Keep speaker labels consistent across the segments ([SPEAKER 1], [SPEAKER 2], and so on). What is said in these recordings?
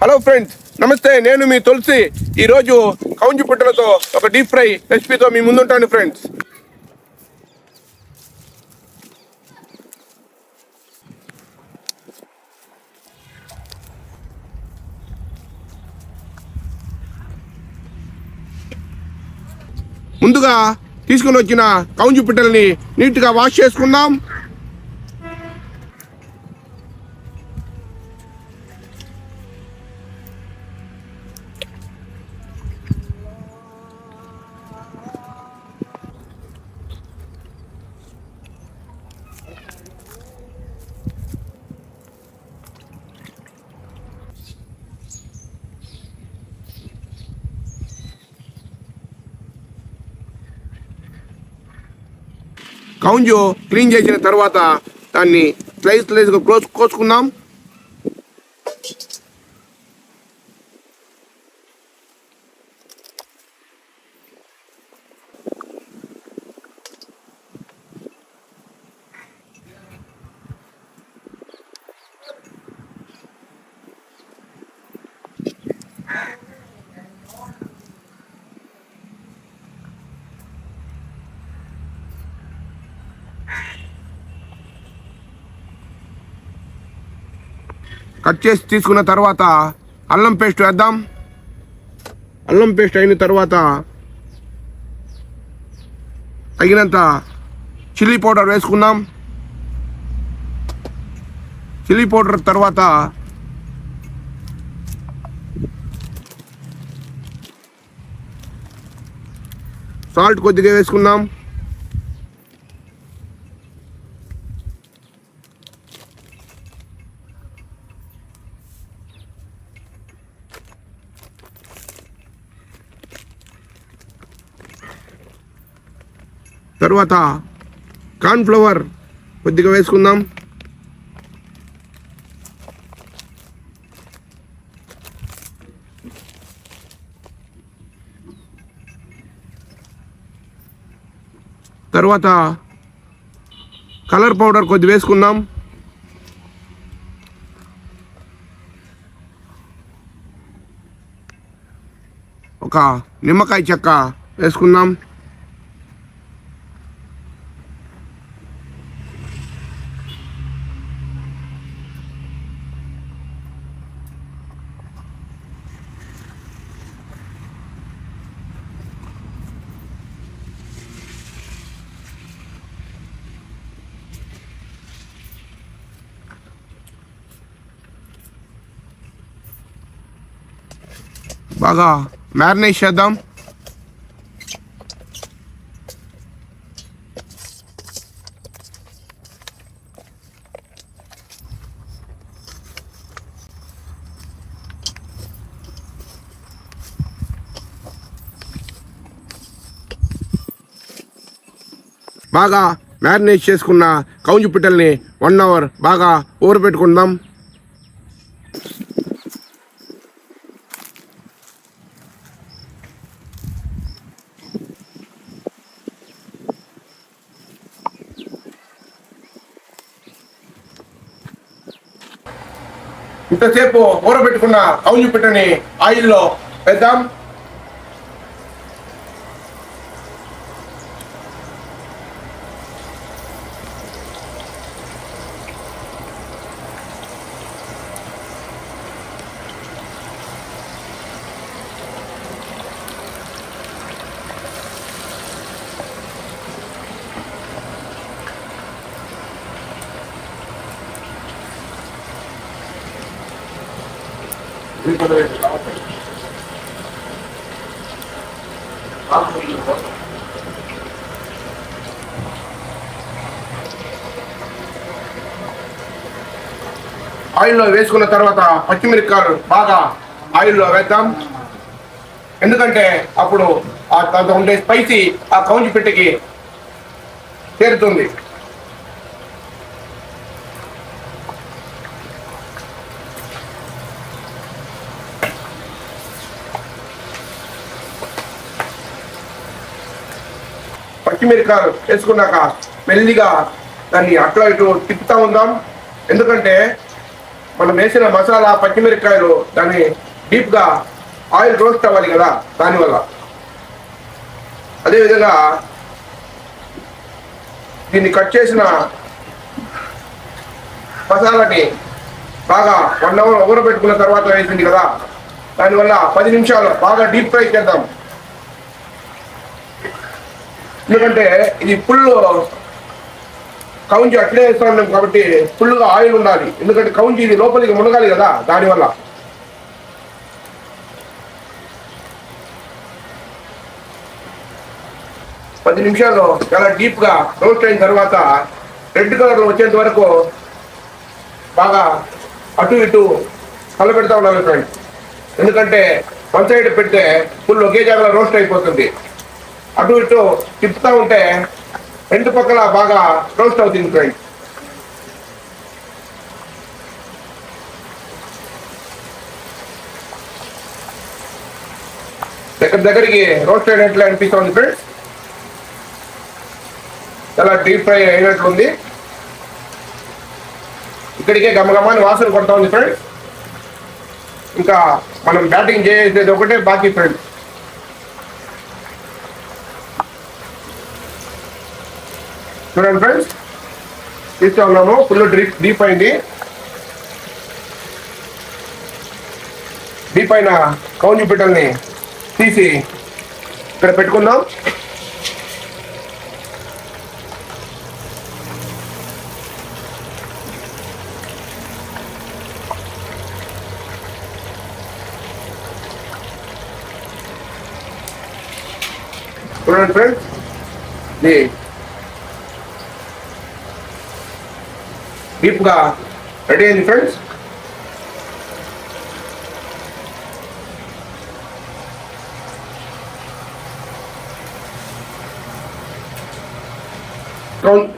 [SPEAKER 1] Hello friends, నమస్తే. నేను మీ తులసి. ఈరోజు కౌంజు పుట్టలతో ఒక డీప్ ఫ్రై రెసిపీతో మీ ముందుంటాను ఫ్రెండ్స్. ముందుగా తీసుకుని వచ్చిన కౌంజు పిట్టల్ని నీట్గా వాష్ చేసుకుందాం. కౌంజు క్లీన్ చేసిన తర్వాత దాన్ని స్లైస్గా కోసుకుందాం. కట్ చేసి తీసుకున్న తర్వాత అల్లం పేస్ట్ వేద్దాం. అల్లం పేస్ట్ అయిన తర్వాత తగినంత చిల్లీ పౌడర్ వేసుకుందాం. చిల్లీ పౌడర్ తర్వాత సాల్ట్ కొద్దిగా వేసుకుందాం. తర్వాత కార్న్ఫ్లవర్ కొద్దిగా వేసుకుందాం. తర్వాత కలర్ పౌడర్ కొద్ది వేసుకుందాం. ఒక నిమ్మకాయ చెక్క వేసుకుందాం. బాగా మ్యారినేట్ చేద్దాం. బాగా మ్యారినేట్ చేసుకున్న కౌంజు పిట్టల్ని 1 అవర్ బాగా ఊరబెట్టుకుందాం. ఇంతసేపు ఊరబెట్టుకున్న కౌంజు పిట్టని ఆయిల్లో వేద్దాం. ఆయిల్లో వేసుకున్న తర్వాత పచ్చిమిరపకాయలు బాగా ఆయిల్లో వేద్దాం. ఎందుకంటే అప్పుడు ఉండే స్పైసీ ఆ కౌంజు పిట్టకి చేరుతుంది. పచ్చిమిరపకాయలు వేసుకున్నాక మెల్లిగా దాన్ని అట్లా ఇటు తిప్పుతూ ఉందాం. ఎందుకంటే మనం వేసిన మసాలా పచ్చిమిరపకాయలు దాన్ని డీప్గా ఆయిల్ రోస్ట్ అవ్వాలి కదా, దానివల్ల. అదేవిధంగా దీన్ని కట్ చేసిన మసాలాని బాగా 1 అవర్ ఊరబెట్టుకున్న తర్వాత వేసింది కదా, దానివల్ల 10 నిమిషాలు బాగా డీప్ ఫ్రై చేద్దాం. ఎందుకంటే ఇది ఫుల్ కౌంజి అట్లే వేస్తా ఉన్నాం కాబట్టి ఫుల్గా ఆయిల్ ఉండాలి. ఎందుకంటే కౌంజి ఇది లోపలికి మునగాలి కదా, దానివల్ల. పది నిమిషాలు చాలా డీప్గా రోస్ట్ అయిన తర్వాత రెడ్ కలర్లో వచ్చేంత వరకు బాగా అటు ఇటు కలపెడతా ఉండాలి ఫ్రెండ్స్. ఎందుకంటే వన్ సైడ్ పెడితే ఫుల్ ఒకే జాగాలో రోస్ట్ అయిపోతుంది. అటు ఇటు తిప్పుతూ ఉంటే 2 పక్కల బాగా రోస్ట్ అవుతుంది ఫ్రెండ్స్. దగ్గరికి రోస్ట్ అయినట్లు అనిపిస్తుంది ఫ్రెండ్స్. చాలా డీప్ ఫ్రై అయినట్లుంది. ఇక్కడికే గమగమాని వాసన కొడతా ఉంది ఫ్రెండ్స్. ఇంకా మనం బ్యాటింగ్ చేసేది ఒకటే బాకీ ఫ్రెండ్స్. చూడండి ఫ్రెండ్స్, తీస్తూ ఉన్నాము. ఫుల్ డీప్ అయింది. డీప్ అయిన కౌంజి పిట్టల్ని తీసి ఇక్కడ పెట్టుకుందాం. చూడండి ఫ్రెండ్స్, ఇది డీప్గా రెడీ అయింది ఫ్రెండ్స్.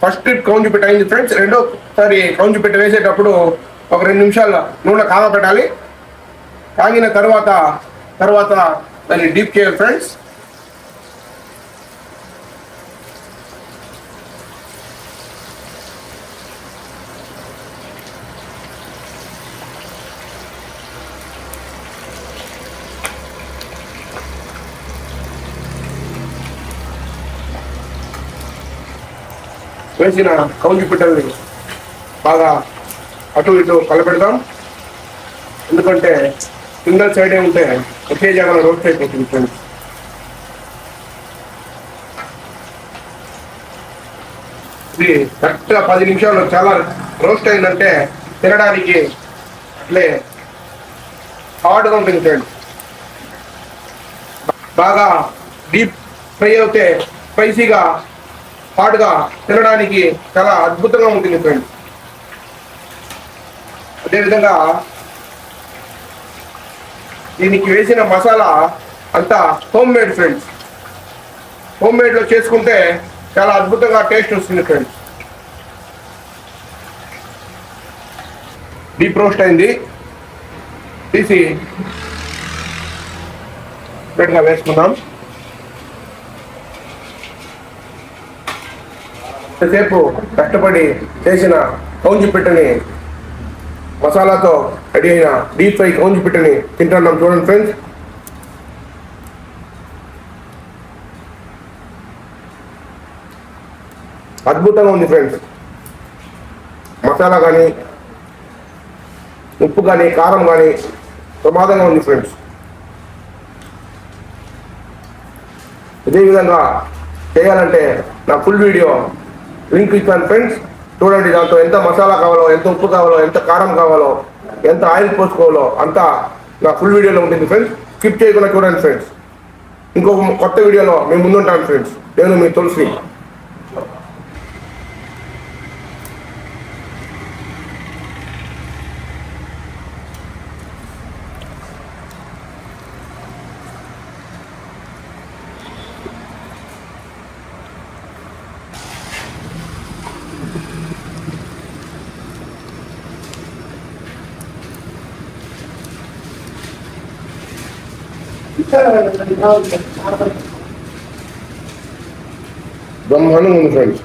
[SPEAKER 1] ఫస్ట్ ట్రిప్ కౌంజి పిట్ట అయింది ఫ్రెండ్స్. రెండోసారి కౌంజి పిట్ట వేసేటప్పుడు ఒక 2 నిమిషాలు నూనె కాగ పెట్టాలి. కాగిన తర్వాత దాన్ని డీప్ చేయాలి ఫ్రెండ్స్. వేసిన కౌంజి పిట్టల్ని బాగా అటు ఇటు కలపెడదాం. ఎందుకంటే సింగిల్ సైడే ఉంటే ఒకే జాగాలో రోస్ట్ అయిపోతుంది ఫ్రెండ్స్. ఇది కరెక్ట్గా 10 నిమిషాలు చాలా రోస్ట్ అయిందంటే తినడానికి అట్లే హార్డ్గా ఉంటుంది ఫ్రెండ్స్. బాగా డీప్ ఫ్రై అవుతే స్పైసీగా హాట్గా తినడానికి చాలా అద్భుతంగా ఉంటుంది ఫ్రెండ్స్. అదేవిధంగా దీనికి వేసిన మసాలా అంతా హోమ్ మేడ్ ఫ్రెండ్స్. హోమ్ మేడ్లో చేసుకుంటే చాలా అద్భుతంగా టేస్ట్ వస్తుంది ఫ్రెండ్స్. డీప్ రోస్ట్ అయింది, తీసి ప్లేట్గా వేసుకుందాం. ఎంతసేపు కష్టపడి చేసిన కౌంజి పిట్టని మసాలాతో రెడీ అయిన డీప్ ఫ్రై కౌంజి పిట్టని తింటున్నాం. చూడండి ఫ్రెండ్స్, అద్భుతంగా ఉంది ఫ్రెండ్స్. మసాలా కానీ ఉప్పు కానీ కారం కానీ ప్రమాదంగా ఉంది ఫ్రెండ్స్. ఇదే విధంగా చేయాలంటే నా ఫుల్ వీడియో లింక్ ఇస్తాను ఫ్రెండ్స్. చూడండి, దాంతో ఎంత మసాలా కావాలో, ఎంత ఉప్పు కావాలో, ఎంత కారం కావాలో, ఎంత ఆయిల్ పోసుకోవాలో అంతా నా ఫుల్ వీడియోలో ఉంటుంది ఫ్రెండ్స్. స్కిప్ చేయకుండా చూడండి ఫ్రెండ్స్. ఇంకొక కొత్త వీడియోలో మేము ముందుంటాను ఫ్రెండ్స్. నేను మీ తులసి. బ్రహ్మాండంగా ఉంది ఫ్రెండ్స్.